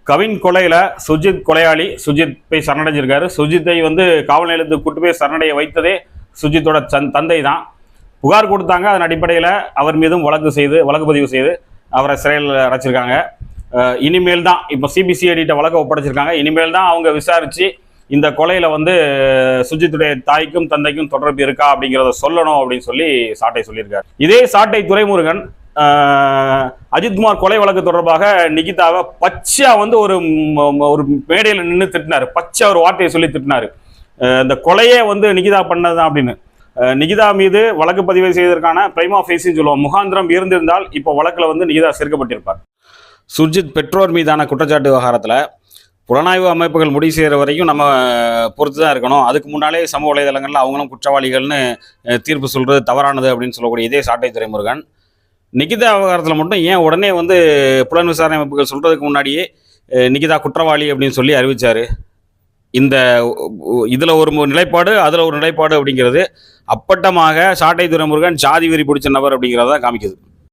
கவின் கொலையில் சுஜித் கொலையாளி. சுஜித் போய் சரணடைஞ்சிருக்காரு. சுஜித்தை காவல் நிலையத்துக்கு கூட்டு போய் சரணடைய வைத்ததே சுஜித்தோட தந்தை தான். புகார் கொடுத்தாங்க. அதன் அடிப்படையில் அவர் மீதும் வழக்கு பதிவு செய்து அவரை சிறையில் அடைச்சிருக்காங்க. இனிமேல் தான் இப்போ சிபிசிஐடிட்ட வழக்கை ஒப்படைச்சிருக்காங்க. இனிமேல் தான் அவங்க விசாரித்து இந்த கொலையில் சுஜித்துடைய தாய்க்கும் தந்தைக்கும் தொடர்பு இருக்கா அப்படிங்கிறத சொல்லணும் அப்படின்னு சொல்லி சாட்டை சொல்லியிருக்காரு. இதே சாட்டை துரைமுருகன் அஜித்குமார் கொலை வழக்கு தொடர்பாக நிகிதாவை பச்சா ஒரு மேடையில் நின்று திட்டினாரு. பச்சா ஒரு வார்த்தையை சொல்லி திட்டினாரு. இந்த கொலையே நிகிதா பண்ணதுதான் அப்படின்னு. நிகிதா மீது வழக்கு பதிவு செய்வதற்கான பிரைமா ஃபேஸின்னு சொல்லுவோம், முகாந்திரம் இருந்திருந்தால் இப்போ வழக்கில் நிகிதா சேர்க்கப்பட்டிருப்பார். சுர்ஜித் பெற்றோர் மீதான குற்றச்சாட்டு விவகாரத்தில் புலனாய்வு அமைப்புகள் முடிவு செய்கிற வரைக்கும் நம்ம பொறுத்து தான் இருக்கணும். அதுக்கு முன்னாலே சமூக வலைதளங்களில் அவங்களும் குற்றவாளிகள்னு தீர்ப்பு சொல்கிறது தவறானது அப்படின்னு சொல்லக்கூடிய இதே சாட்டை துரைமுருகன் நிகிதா விவகாரத்தில் மட்டும் ஏன் உடனே புலன் விசாரணை அமைப்புகள் சொல்கிறதுக்கு முன்னாடியே நிகிதா குற்றவாளி அப்படின்னு சொல்லி அறிவித்தார். இதில் ஒரு நிலைப்பாடு, அதில் ஒரு நிலைப்பாடு அப்படிங்கிறது அப்பட்டமாக சாட்டை துரைமுருகன் ஜாதி வெறி பிடிச்ச நபர் அப்படிங்கிறத காமிக்குது.